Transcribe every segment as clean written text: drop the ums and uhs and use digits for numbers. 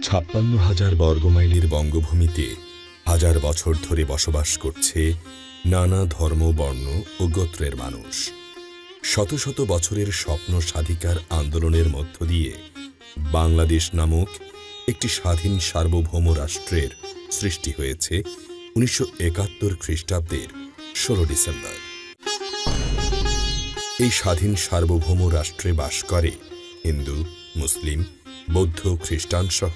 ৫৬,০০০ বর্গমাইলের বঙ্গভূমিতে হাজার বছর ধরে বসবাস করছে নানা ধর্ম, বর্ণ ও গোত্রের মানুষ। শত শত বছরের স্বপ্ন সাধিকার আন্দোলনের মধ্য দিয়ে বাংলাদেশ নামক একটি স্বাধীন সার্বভৌম রাষ্ট্রের সৃষ্টি হয়েছে ১৯৭১ খ্রিস্টাব্দের ১৬ ডিসেম্বর। এই স্বাধীন সার্বভৌম রাষ্ট্রে বাস করে হিন্দু, মুসলিম, বৌদ্ধ, খ্রিস্টান সহ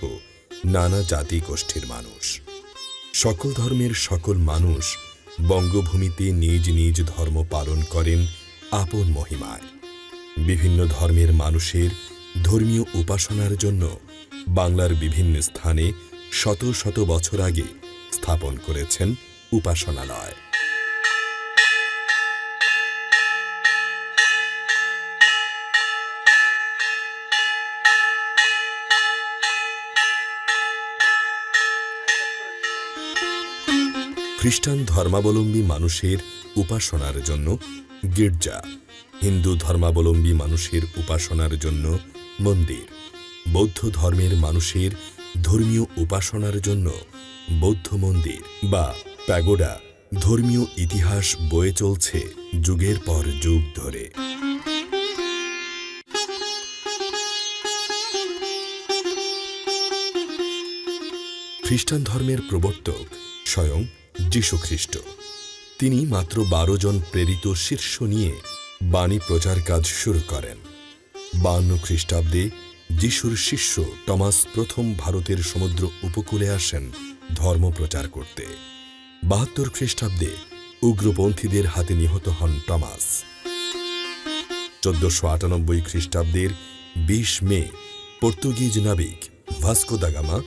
নানা জাতি গোষ্ঠীর মানুষ। সকল ধর্মের সকল মানুষ বঙ্গভূমিতে নিজ নিজ ধর্ম পালন করেন আপন মহিমায়। বিভিন্ন ধর্মের মানুষের ধর্মীয় উপাসনার জন্য বাংলার বিভিন্ন স্থানে শত শত বছর আগে স্থাপন করেছেন উপাসনালয়। খ্রিস্টান ধর্মাবলম্বী মানুষের উপাসনার জন্য গির্জা, হিন্দু ধর্মাবলম্বী মানুষের উপাসনার জন্য মন্দির, বৌদ্ধ ধর্মের মানুষের ধর্মীয় উপাসনার জন্য বৌদ্ধ মন্দির বা প্যাগোডা ধর্মীয় ইতিহাস বয়ে চলছে যুগের পর যুগ ধরে। খ্রিস্টান ধর্মের প্রবর্তক স্বয়ং যীশু খ্রিস্ট। তিনি মাত্র ১২ জন প্রেরিত শীর্ষ নিয়ে বাণী প্রচার কাজ শুরু করেন। ৫২ খ্রিস্টাব্দে যীশুর শিষ্য টমাস প্রথম ভারতের সমুদ্র উপকূলে আসেন ধর্ম প্রচার করতে। ৭২ খ্রিস্টাব্দে উগ্রপন্থীদের হাতে নিহত হন টমাস। ১৪৯৮ খ্রিস্টাব্দের ২০ মে পর্তুগিজ নাবিক ভাস্কো দা গামা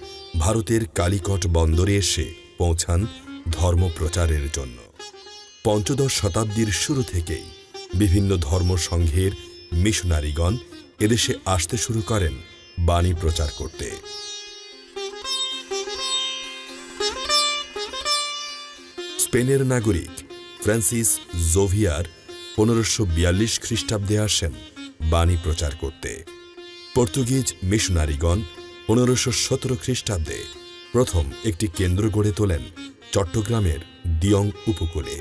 ভারতের কালিকট বন্দরে এসে পৌঁছান ধর্ম প্রচারের জন্য। পঞ্চদশ শতাব্দীর শুরু থেকেই বিভিন্ন ধর্ম সংঘের মিশনারিগণ এদেশে আসতে শুরু করেন বাণী প্রচার করতে। স্পেনের নাগরিক ফ্রান্সিস জোভিয়ার ১৫৪২ খ্রিস্টাব্দে আসেন বাণী প্রচার করতে। পর্তুগিজ মিশনারিগণ ১৫১৭ খ্রিস্টাব্দে প্রথম একটি কেন্দ্র গড়ে তোলেন চট্টগ্রামের দিয়ং উপকূলে।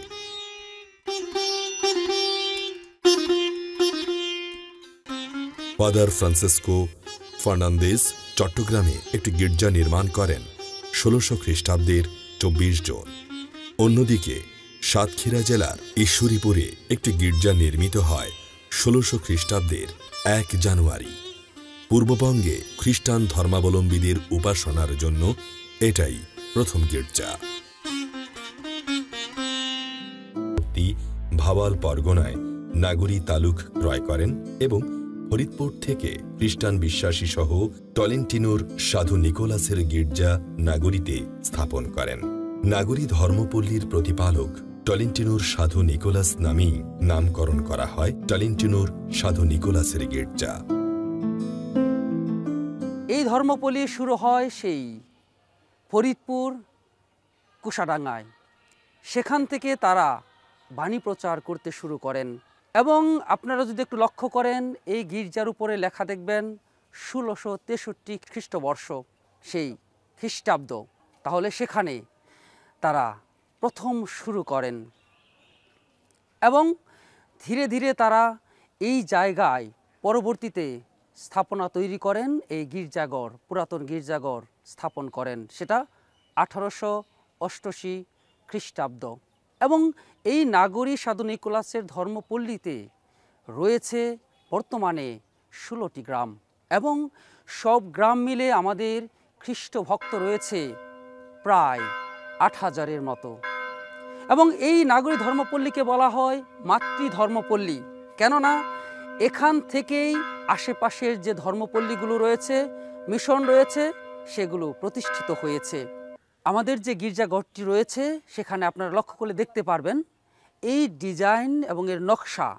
ফাদার ফ্রান্সিসকো ফার্নান্দেজ চট্টগ্রামে একটি গির্জা নির্মাণ করেন ১৬০০ খ্রিস্টাব্দের ২৪ জুন। অন্যদিকে সাতক্ষীরা জেলার ঈশ্বরীপুরে একটি গির্জা নির্মিত হয় ১৬০০ খ্রিস্টাব্দের ১ জানুয়ারি। পূর্ববঙ্গে খ্রিস্টান ধর্মাবলম্বীদের উপাসনার জন্য এটাই প্রথম গির্জা। ভাওয়াল পরগনায় নাগরী তালুক ক্রয় করেন এবং ফরিদপুর থেকে খ্রিস্টান বিশ্বাসী সহ টলেন্টিনোর সাধু নিকোলাসের গির্জা নাগরীতে স্থাপন করেন। নাগরী ধর্মপল্লীর প্রতিপালক টলেন্টিনোর সাধু নিকোলাস নামেই নামকরণ করা হয় টলেন্টিনোর সাধু নিকোলাসের গির্জা। এই ধর্মপল্লী শুরু হয় সেই ফরিদপুর কুশাডাঙ্গায়। সেখান থেকে তারা বাণী প্রচার করতে শুরু করেন এবং আপনারা যদি একটু লক্ষ্য করেন এই গির্জার উপরে লেখা দেখবেন ১৬৬৩ খ্রিস্টবর্ষ সেই খ্রিস্টাব্দ। তাহলে সেখানে তারা প্রথম শুরু করেন এবং ধীরে ধীরে তারা এই জায়গায় পরবর্তীতে স্থাপনা তৈরি করেন, এই গির্জাঘর, পুরাতন গির্জাঘর স্থাপন করেন। সেটা ১৮৮৮ খ্রিস্টাব্দ। এবং এই নাগরী সাধু নিকোলাসের ধর্মপল্লীতে রয়েছে বর্তমানে ১৬টি গ্রাম এবং সব গ্রাম মিলে আমাদের খ্রিস্ট ভক্ত রয়েছে প্রায় ৮,০০০-এর মতো। এবং এই নাগরী ধর্মপল্লীকে বলা হয় মাতৃধর্মপল্লী, কেননা এখান থেকেই আশেপাশের যে ধর্মপল্লীগুলো রয়েছে, মিশন রয়েছে, সেগুলো প্রতিষ্ঠিত হয়েছে। আমাদের যে গির্জাঘরটি রয়েছে সেখানে আপনারা লক্ষ্য করলে দেখতে পারবেন এই ডিজাইন এবং এর নকশা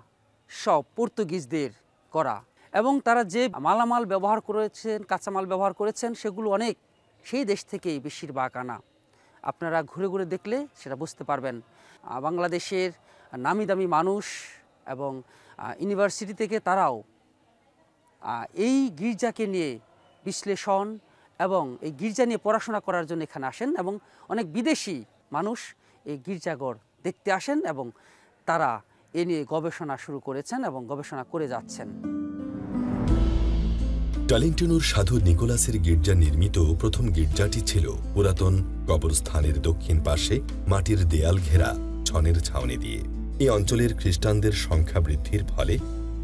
সব পর্তুগিজদের করা এবং তারা যে মালামাল ব্যবহার করেছেন, কাঁচামাল ব্যবহার করেছেন, সেগুলো অনেক সেই দেশ থেকেই বেশিরভাগ আনা। আপনারা ঘুরে ঘুরে দেখলে সেটা বুঝতে পারবেন। বাংলাদেশের নামি দামি মানুষ এবং ইউনিভার্সিটি থেকে তারাও এই গির্জাকে নিয়ে বিশ্লেষণ এবং এই গির্জা নিয়ে পড়াশোনা করার জন্য এখানে আসেন এবং অনেক বিদেশি মানুষ এই গির্জাঘর দেখতে আসেন এবং তারা এ নিয়ে গবেষণা শুরু করেছেন এবং গবেষণা করে যাচ্ছেন। টালিংটনুর সাধু নিকোলাসের গির্জা নির্মিত প্রথম গির্জাটি ছিল পুরাতন কবরস্থানের দক্ষিণ পাশে মাটির দেয়াল ঘেরা ছনের ছাউনি দিয়ে। এই অঞ্চলের খ্রিস্টানদের সংখ্যা বৃদ্ধির ফলে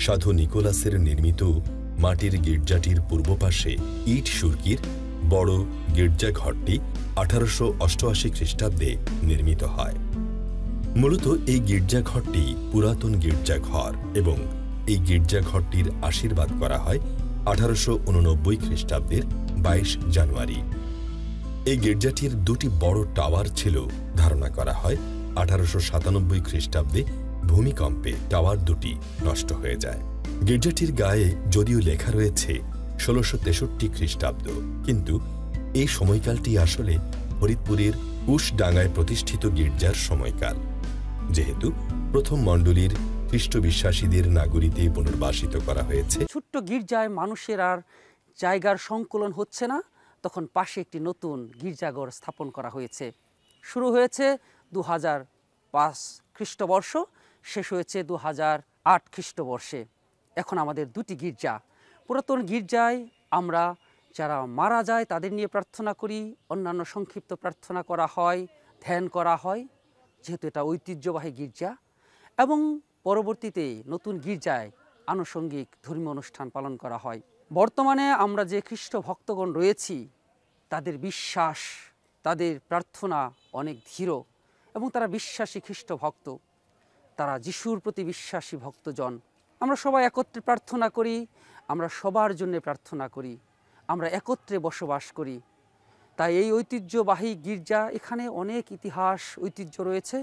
সাধু নিকোলাসের নির্মিত মাটির গির্জাটির পূর্ব পাশে ইট সুরকির বড় গির্জাঘরটি 1888 খ্রিস্টাব্দে নির্মিত হয়। মূলত এই গির্জাঘরটি পুরাতন গির্জাঘর এবং এই গির্জাঘরটির আশীর্বাদ করা হয় 1889 খ্রিস্টাব্দের 22 জানুয়ারি। এই গির্জাটির দুটি বড় টাওয়ার ছিল। ধারণা করা হয় 1897 খ্রিস্টাব্দে ভূমিকম্পে টাওয়ার দুটি নষ্ট হয়ে যায়। গির্জাটির গায়ে যদিও লেখা রয়েছে 1663 খ্রিস্টাব্দ, কিন্তু এই সময়কালটি আসলে ফরিদপুরের কুশডাঙ্গায় প্রতিষ্ঠিত গির্জার সময়কাল, যেহেতু প্রথম মণ্ডলীর খ্রিস্ট বিশ্বাসীদের নাগরীতে পুনর্বাসিত করা হয়েছে। ছোট্ট গির্জায় মানুষের আর জায়গার সংকুলন হচ্ছে না, তখন পাশে একটি নতুন গির্জাঘর স্থাপন করা হয়েছে। শুরু হয়েছে 2005 খ্রিস্টবর্ষ, শেষ হয়েছে 2008 খ্রিস্টবর্ষে। এখন আমাদের দুটি গির্জা। পুরাতন গির্জায় আমরা যারা মারা যায় তাদের নিয়ে প্রার্থনা করি, অন্যান্য সংক্ষিপ্ত প্রার্থনা করা হয়, ধ্যান করা হয়, যেহেতু এটা ঐতিহ্যবাহী গির্জা। এবং পরবর্তীতে নতুন গির্জায় আনুষঙ্গিক ধর্মীয় অনুষ্ঠান পালন করা হয়। বর্তমানে আমরা যে খ্রিস্ট ভক্তগণ রয়েছি তাদের বিশ্বাস, তাদের প্রার্থনা অনেক দৃঢ় এবং তারা বিশ্বাসী খ্রিস্ট ভক্ত, তারা যিশুর প্রতি বিশ্বাসী ভক্তজন। আমরা সবাই একত্রে প্রার্থনা করি, আমরা সবার জন্য প্রার্থনা করি, আমরা একত্রে বসবাস করি। তাই এই ঐতিহ্যবাহী গির্জা, এখানে অনেক ইতিহাস ঐতিহ্য রয়েছে।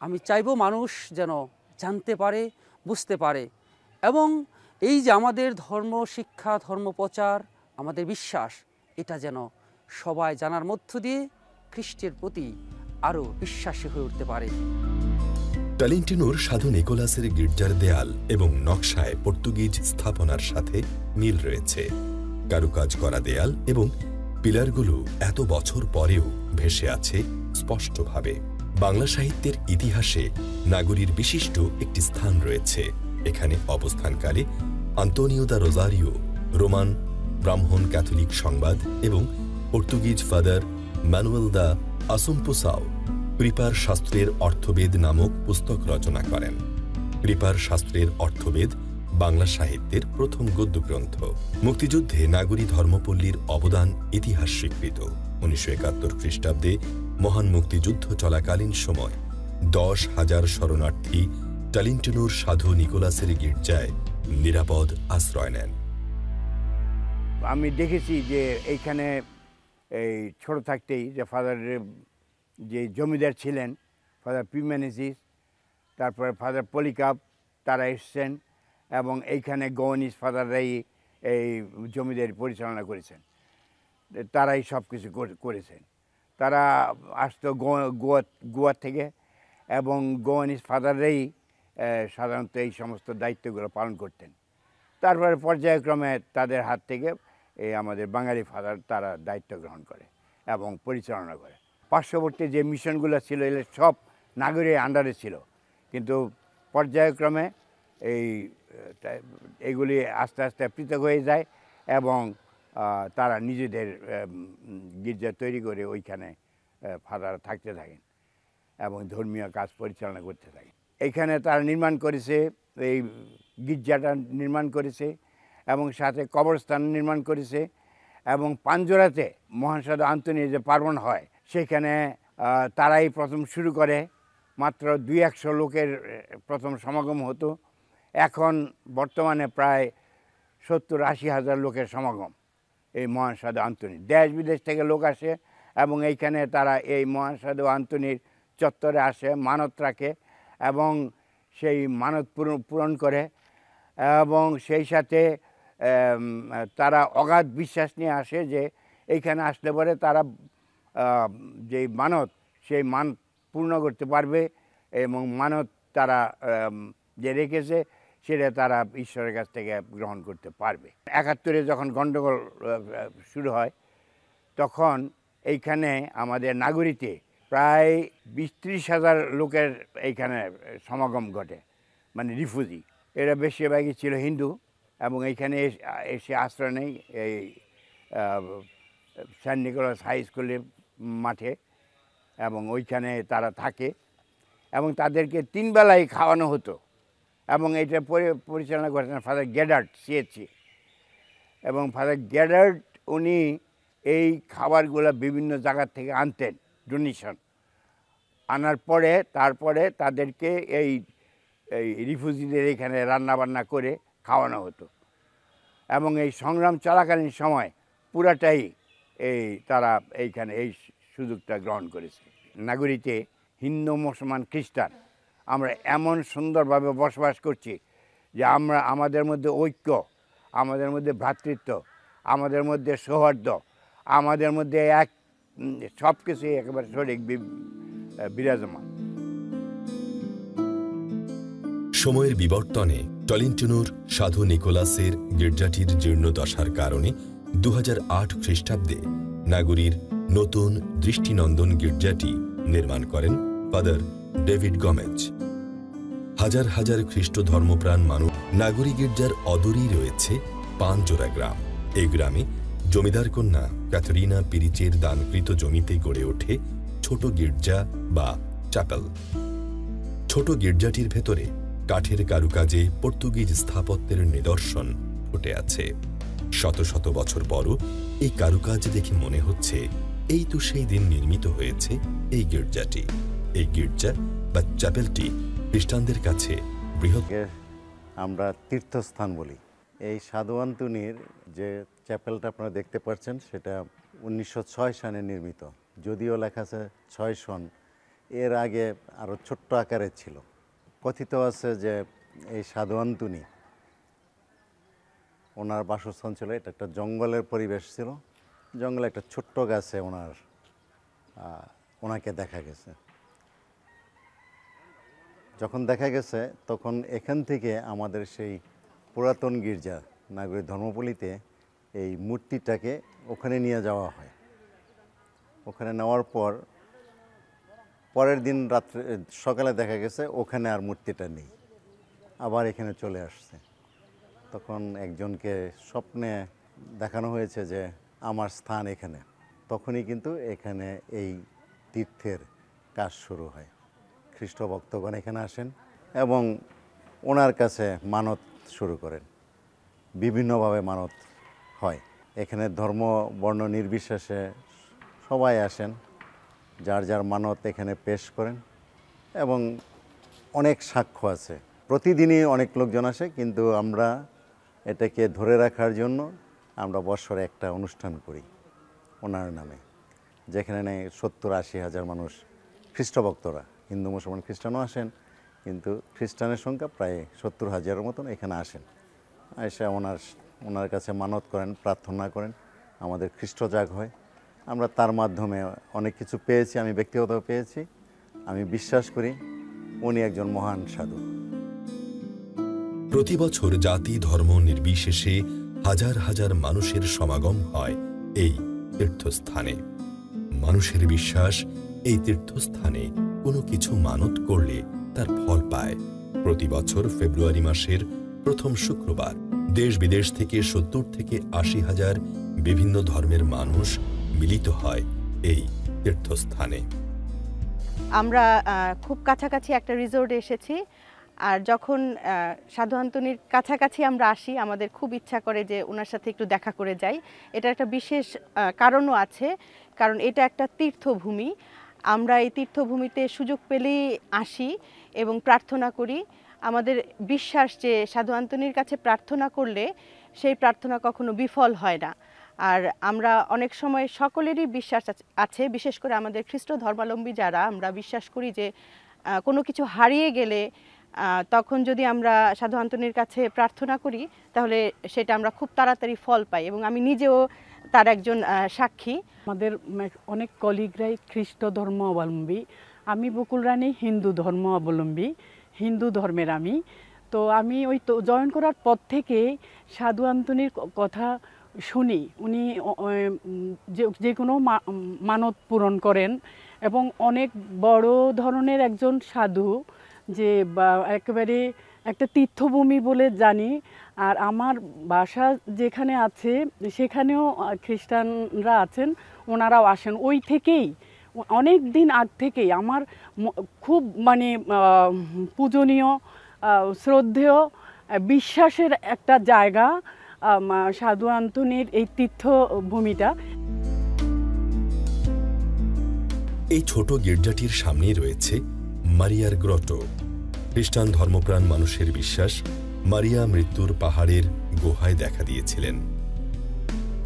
আমি চাইব মানুষ যেন জানতে পারে, বুঝতে পারে এবং এই যে আমাদের ধর্ম শিক্ষা, ধর্ম প্রচার, আমাদের বিশ্বাস, এটা যেন সবাই জানার মধ্য দিয়ে খ্রিস্টের প্রতি আরও বিশ্বাসী হয়ে উঠতে পারে। টালিংটনুর সাধু নিকোলাসের গির্জার দেয়াল এবং নকশায় পর্তুগিজ স্থাপনার সাথে মিল রয়েছে। কারুকাজ করা দেয়াল এবং পিলারগুলো এত বছর পরেও ভেসে আছে স্পষ্টভাবে। বাংলা সাহিত্যের ইতিহাসে নাগরীর বিশিষ্ট একটি স্থান রয়েছে। এখানে অবস্থানকালে আন্তোনিও দা রোজারিও রোমান ব্রাহ্মণ ক্যাথলিক সংবাদ এবং পর্তুগিজ ফাদার ম্যানুয়েল দা আসুম্পুসাও কৃপার শাস্ত্রের অর্থবেদ নামক পুস্তক রচনা করেন। কৃপার শাস্ত্রের অর্থবেদ বাংলা সাহিত্যের প্রথম গদ্যগ্রন্থ। মুক্তিযুদ্ধে নাগরী ধর্মপল্লীর অবদান ইতিহাস স্বীকৃত। 1971 খ্রিস্টাব্দে মহান মুক্তিযুদ্ধ চলাকালীন সময় 10,000 শরণার্থী টালিংটনুর সাধু নিকোলাসের গির্জায় নিরাপদ আশ্রয় নেন। আমি দেখেছি যে এইখানে এই ছোট থাকতেই যে ফাদারের যে জমিদার ছিলেন ফাদার পিমেনেসিস, তারপরে ফাদার পলিকাপ, তারা এসছেন এবং এইখানে গওয়ানিস ফাদাররাই এই জমিদারি পরিচালনা করেছেন। তারাই সব কিছু করেছেন। তারা আসতো গোয়া থেকে এবং গওয়ানিস ফাদাররাই সাধারণত এই সমস্ত দায়িত্বগুলো পালন করতেন। তারপরে পর্যায়ক্রমে তাদের হাত থেকে এই আমাদের বাঙালি ফাদার তারা দায়িত্ব গ্রহণ করে এবং পরিচালনা করে। পার্শ্ববর্তী যে মিশনগুলো ছিল এগুলো সব নাগরিক আন্ডারে ছিল, কিন্তু পর্যায়ক্রমে এইগুলি আস্তে আস্তে পৃথক হয়ে যায় এবং তারা নিজেদের গির্জা তৈরি করে ওইখানে ফাদার থাকতে থাকেন এবং ধর্মীয় কাজ পরিচালনা করতে থাকেন। এইখানে তারা নির্মাণ করেছে, এই গির্জাটা নির্মাণ করেছে এবং সাথে কবরস্থান নির্মাণ করেছে এবং পাঞ্জরাতে মহান সাধু আন্তোনির যে পার্বণ হয় সেখানে তারাই প্রথম শুরু করে। মাত্র 200 লোকের প্রথম সমাগম হতো, এখন বর্তমানে প্রায় 70-80 হাজার লোকের সমাগম এই মহান সাধু আন্তোনি। দেশ বিদেশ থেকে লোক আসে এবং এইখানে তারা এই মহান সাধু আন্তোনির চত্বরে আসে, মানত রাখে এবং সেই মানত পূরণ করে এবং সেই সাথে তারা অগাধ বিশ্বাস নিয়ে আসে যে এইখানে আসলে পরে তারা যেই মানত সেই মানত পূর্ণ করতে পারবে এবং মানত তারা যে রেখেছে সেটা তারা ঈশ্বরের কাছ থেকে গ্রহণ করতে পারবে। 71-এ যখন গণ্ডগোল শুরু হয় তখন এইখানে আমাদের নাগরিতে প্রায় 20-30 হাজার লোকের এইখানে সমাগম ঘটে, মানে রিফিউজি। এরা বেশিরভাগই ছিল হিন্দু এবং এইখানে এসে আশ্রয় নেই এই সেন্ট নিকোলাস হাই স্কুলের মাঠে, এবং ওইখানে তারা থাকে এবং তাদেরকে 3 বেলায় খাওয়ানো হতো। এবং এটা পরিচালনা করেছেন ফাদার গেডার্ট সিএচসি, এবং ফাদার গেডার্ট উনি এই খাবারগুলো বিভিন্ন জায়গা থেকে আনতেন ডোনেশন, আনার পরে তারপরে তাদেরকে এই রিফিউজিদের এখানে রান্নাবান্না করে খাওয়ানো হতো। এবং এই সংগ্রাম চলাকালীন সময় পুরাটাই তারা এইখানে এই সুযোগটা গ্রহণ করেছে। নাগরিতে হিন্দু, মুসলমান, খ্রিস্টান আমরা এমন সুন্দরভাবে বসবাস করছি যে আমাদের মধ্যে ঐক্য, আমাদের মধ্যে ভ্রাতৃত্ব, আমাদের মধ্যে সৌহার্দ্য, আমাদের মধ্যে সব কিছুই একেবারে সঠিক বিরাজমান। সময়ের বিবর্তনে টলিনটনের সাধু নিকোলাসের গির্জাটির জীর্ণদশার কারণে 2008 খ্রিস্টাব্দে নাগরীর নতুন দৃষ্টিনন্দন গির্জাটি নির্মাণ করেন ফাদার ডেভিড গমেজ। হাজার হাজার খ্রিস্ট ধর্মপ্রাণ মানুষ। নাগরী গির্জার অদূরেই রয়েছে পানজোড়া গ্রাম। এই গ্রামে জমিদার কন্যা ক্যাথরিনা পিরিচের দানকৃত জমিতে গড়ে ওঠে ছোট গির্জা বা চ্যাপেল। ছোট গির্জাটির ভেতরে কাঠের কারুকাজে পর্তুগিজ স্থাপত্যের নিদর্শন ফুটে আছে। শত শত বছর পরও এই কারুকাজ দেখে মনে হচ্ছে এই তো সেই দিন নির্মিত হয়েছে এই গির্জাটি। এই গির্জা বা চ্যাপেলটি খ্রিস্টানদের কাছে বৃহৎ, আমরা তীর্থস্থান বলি। এই সাধু আন্তনির যে চ্যাপেলটা আপনারা দেখতে পাচ্ছেন সেটা 1906 সালে নির্মিত, যদিও লেখা আছে 6 সন। এর আগে আরও ছোট্ট আকারের ছিল। কথিত আছে যে এই সাধু আন্তনি ওনার বাসস্থান ছিল, এটা একটা জঙ্গলের পরিবেশ ছিল। জঙ্গলে একটা ছোট্ট গাছে ওনাকে দেখা গেছে। যখন দেখা গেছে তখন এখান থেকে আমাদের সেই পুরাতন গির্জা নাগরী ধর্মপল্লীতে এই মূর্তিটাকে ওখানে নিয়ে যাওয়া হয়। ওখানে নেওয়ার পরের দিন রাত্রে সকালে দেখা গেছে ওখানে আর মূর্তিটা নেই, আবার এখানে চলে আসছে। তখন একজনকে স্বপ্নে দেখানো হয়েছে যে আমার স্থান এখানে। তখনই কিন্তু এখানে এই তীর্থের কাজ শুরু হয়। খ্রিস্ট ভক্তগণ এখানে আসেন এবং ওনার কাছে মানত শুরু করেন। বিভিন্নভাবে মানত হয়। এখানে ধর্ম বর্ণ নির্বিশেষে সবাই আসেন, যার যার মানত এখানে পেশ করেন এবং অনেক সাক্ষ্য আছে। প্রতিদিনই অনেক লোকজন আসে, কিন্তু আমরা এটাকে ধরে রাখার জন্য আমরা বৎসরে একটা অনুষ্ঠান করি ওনার নামে, যেখানে 70-80 হাজার মানুষ খ্রিস্টভক্তরা, হিন্দু মুসলমান খ্রিস্টানও আসেন, কিন্তু খ্রিস্টানের সংখ্যা প্রায় 70 হাজারের মতন এখানে আসেন। এসে ওনার কাছে মানত করেন, প্রার্থনা করেন, আমাদের খ্রিস্ট জাগ হয়। আমরা তার মাধ্যমে অনেক কিছু পেয়েছি, আমি ব্যক্তিগতভাবে পেয়েছি। আমি বিশ্বাস করি উনি একজন মহান সাধু। প্রতি বছর জাতি ধর্ম নির্বিশেষে হাজার হাজার মানুষের সমাগম হয় এই তীর্থস্থানে। মানুষের বিশ্বাস এই তীর্থস্থানে কোনো কিছু মানত করলে তার ফল পায়। প্রতি বছর ফেব্রুয়ারি মাসের প্রথম শুক্রবার দেশ বিদেশ থেকে 70-80 হাজার বিভিন্ন ধর্মের মানুষ মিলিত হয় এই তীর্থস্থানে। আমরা খুব কাছাকাছি একটা রিসোর্টে এসেছি, আর যখন সাধু আন্তনির কাছাকাছি আমরা আসি আমাদের খুব ইচ্ছা করে যে ওনার সাথে একটু দেখা করে যাই। এটা একটা বিশেষ কারণও আছে, কারণ এটা একটা তীর্থভূমি। আমরা এই তীর্থভূমিতে সুযোগ পেলেই আসি এবং প্রার্থনা করি। আমাদের বিশ্বাস যে সাধু আন্তনির কাছে প্রার্থনা করলে সেই প্রার্থনা কখনো বিফল হয় না। আর আমরা অনেক সময় সকলেরই বিশ্বাস আছে, বিশেষ করে আমাদের খ্রিস্ট ধর্মাবলম্বী যারা, আমরা বিশ্বাস করি যে কোনো কিছু হারিয়ে গেলে তখন যদি আমরা সাধু আন্তনির কাছে প্রার্থনা করি তাহলে সেটা আমরা খুব তাড়াতাড়ি ফল পাই, এবং আমি নিজেও তার একজন সাক্ষী। আমাদের অনেক কলিগরাই খ্রিস্ট ধর্ম অবলম্বী, আমি বকুল রানী হিন্দু ধর্ম অবলম্বী, হিন্দু ধর্মের আমি। তো আমি ওই তো জয়েন করার পর থেকে সাধু আন্তনির কথা শুনি উনি যে কোনো মানত পূরণ করেন এবং অনেক বড় ধরনের একজন সাধু, যে একেবারে একটা তীর্থভূমি বলে জানি। আর আমার বাসা যেখানে আছে সেখানেও খ্রিস্টানরা আছেন, ওনারাও আসেন ওই থেকেই, অনেক দিন আগ থেকেই। আমার খুব মানে পূজনীয়, শ্রদ্ধেয়, বিশ্বাসের একটা জায়গা সাধু আন্তনির এই তীর্থভূমিটা। এই ছোট গির্জাটির সামনেই রয়েছে মারিয়ার গ্রটো। খ্রিস্টান ধর্মপ্রাণ মানুষের বিশ্বাস, মারিয়া মৃত্যুর পাহাড়ের গুহায় দেখা দিয়েছিলেন।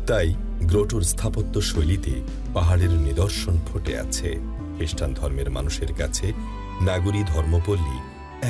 তাই গ্রোটোর স্থাপত্য শৈলীতে পাহাড়ের নিদর্শন ফুটে আছে। খ্রিস্টান ধর্মের মানুষের কাছে নাগরী ধর্মপল্লী